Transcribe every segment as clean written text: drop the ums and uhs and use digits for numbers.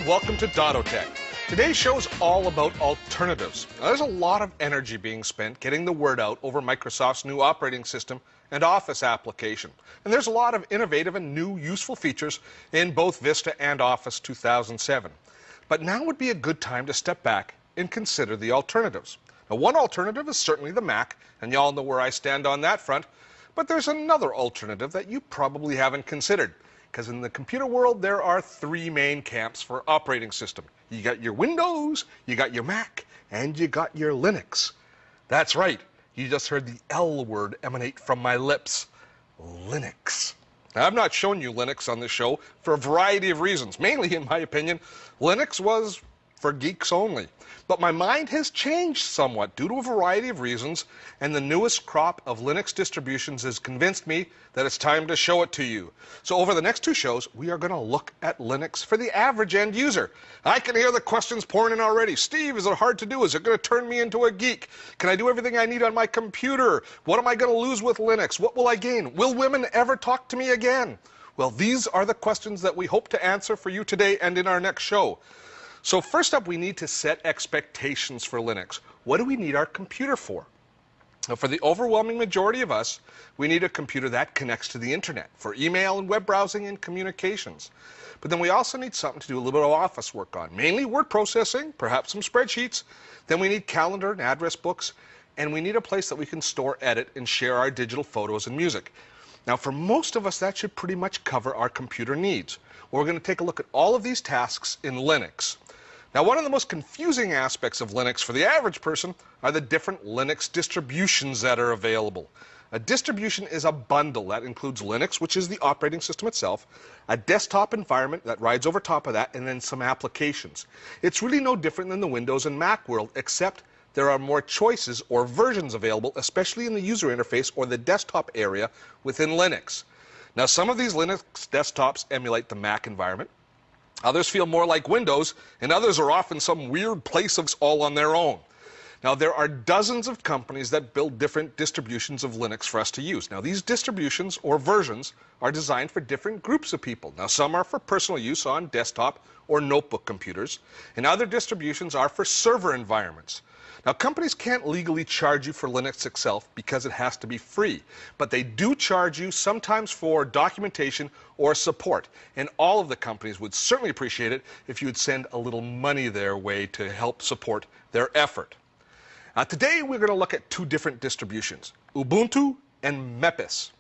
welcome to Dotto Tech. Today's show is all about alternatives. Now, there's a lot of energy being spent getting the word out over Microsoft's new operating system and Office application. And there's a lot of innovative and new useful features in both Vista and Office 2007. But now would be a good time to step back and consider the alternatives. Now, one alternative is certainly the Mac, and y'all know where I stand on that front. But there's another alternative that you probably haven't considered. Because in the computer world, there are three main camps for operating system. You got your Windows, you got your Mac, and you got your Linux. That's right. You just heard the L word emanate from my lips. Linux. Now, I've not shown you Linux on this show for a variety of reasons. Mainly, in my opinion, Linux was for geeks only. But my mind has changed somewhat due to a variety of reasons, and the newest crop of Linux distributions has convinced me that it's time to show it to you. So over the next two shows, we are going to look at Linux for the average end user. I can hear the questions pouring in already. Steve, is it hard to do? Is it going to turn me into a geek? Can I do everything I need on my computer? What am I going to lose with Linux? What will I gain? Will women ever talk to me again? Well, these are the questions that we hope to answer for you today and in our next show. So first up, we need to set expectations for Linux. What do we need our computer for? Now, for the overwhelming majority of us, we need a computer that connects to the internet for email and web browsing and communications. But then we also need something to do a little bit of office work on, mainly word processing, perhaps some spreadsheets. Then we need calendar and address books, and we need a place that we can store, edit, and share our digital photos and music. Now, for most of us, that should pretty much cover our computer needs. Well, we're going to take a look at all of these tasks in Linux. Now, one of the most confusing aspects of Linux for the average person are the different Linux distributions that are available. A distribution is a bundle that includes Linux, which is the operating system itself, a desktop environment that rides over top of that, and then some applications. It's really no different than the Windows and Mac world, except there are more choices or versions available, especially in the user interface or the desktop area within Linux. Now, some of these Linux desktops emulate the Mac environment. Others feel more like Windows, and others are off in some weird place of all on their own. Now, there are dozens of companies that build different distributions of Linux for us to use. Now, these distributions or versions are designed for different groups of people. Now, some are for personal use on desktop or notebook computers, and other distributions are for server environments. Now, companies can't legally charge you for Linux itself because it has to be free, but they do charge you sometimes for documentation or support, and all of the companies would certainly appreciate it if you would send a little money their way to help support their effort. Today, we're going to look at two different distributions, Ubuntu and Mepis.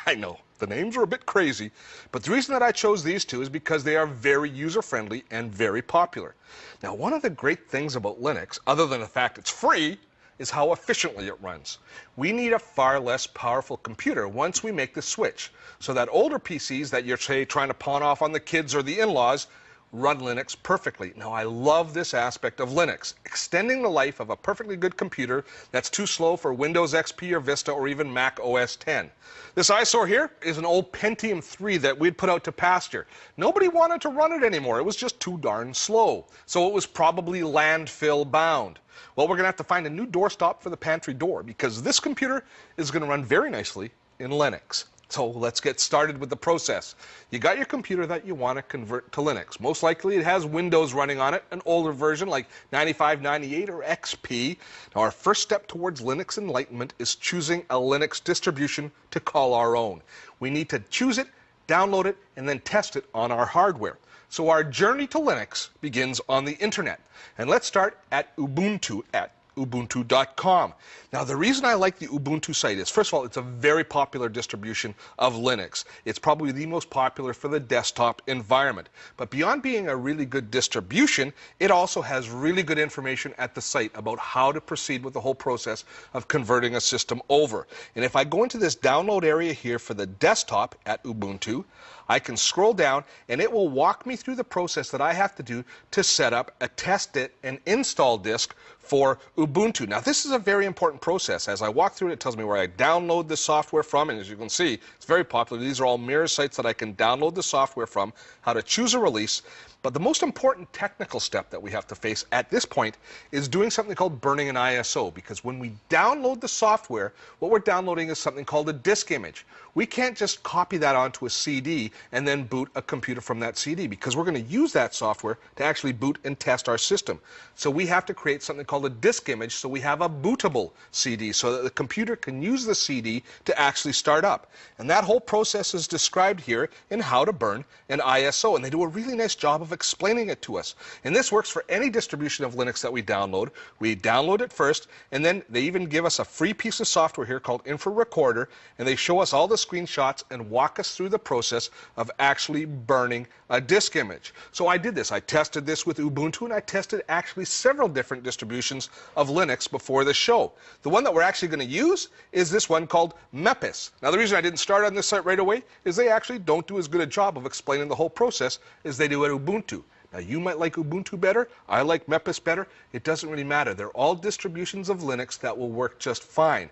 I know, the names are a bit crazy, but the reason that I chose these two is because they are very user-friendly and very popular. Now, one of the great things about Linux, other than the fact it's free, is how efficiently it runs. We need a far less powerful computer once we make the switch, so that older PCs that you're, say, trying to pawn off on the kids or the in-laws run Linux perfectly. Now, I love this aspect of Linux, extending the life of a perfectly good computer that's too slow for Windows XP or Vista or even Mac OS X. This eyesore here is an old Pentium 3 that we'd put out to pasture. Nobody wanted to run it anymore. It was just too darn slow. So it was probably landfill bound. Well, we're going to have to find a new doorstop for the pantry door because this computer is going to run very nicely in Linux. So let's get started with the process. You got your computer that you want to convert to Linux. Most likely it has Windows running on it, an older version like 95, 98, or XP. Now, our first step towards Linux enlightenment is choosing a Linux distribution to call our own. We need to choose it, download it, and then test it on our hardware. So our journey to Linux begins on the internet. And let's start at Ubuntu at ubuntu.com. Now, the reason I like the Ubuntu site is, first of all, it's a very popular distribution of Linux. It's probably the most popular for the desktop environment. But beyond being a really good distribution, it also has really good information at the site about how to proceed with the whole process of converting a system over. And if I go into this download area here for the desktop at Ubuntu, I can scroll down and it will walk me through the process that I have to do to set up a test it and install disk for Ubuntu. Ubuntu. Now, this is a very important process. As I walk through it, it tells me where I download the software from, and as you can see, it's very popular. These are all mirror sites that I can download the software from, how to choose a release. But the most important technical step that we have to face at this point is doing something called burning an ISO, because when we download the software, what we're downloading is something called a disk image. We can't just copy that onto a CD and then boot a computer from that CD, because we're going to use that software to actually boot and test our system. So we have to create something called a disk image, so we have a bootable CD, so that the computer can use the CD to actually start up. And that whole process is described here in How to Burn an ISO, and they do a really nice job of explaining it to us. And this works for any distribution of Linux that we download. We download it first, and then they even give us a free piece of software here called Info Recorder, and they show us all the screenshots and walk us through the process of actually burning a disk image. So I did this. I tested this with Ubuntu, and I tested actually several different distributions of Linux before the show. The one that we're actually going to use is this one called Mepis. Now, the reason I didn't start on this site right away is they actually don't do as good a job of explaining the whole process as they do at Ubuntu. Now, you might like Ubuntu better. I like Mepis better. It doesn't really matter. They're all distributions of Linux that will work just fine.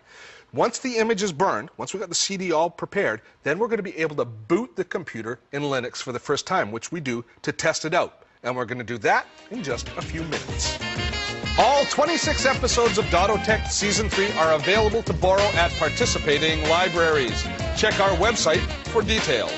Once the image is burned, once we've got the CD all prepared, then we're going to be able to boot the computer in Linux for the first time, which we do to test it out. And we're going to do that in just a few minutes. All 26 episodes of Dotto Tech Season 3 are available to borrow at participating libraries. Check our website for details.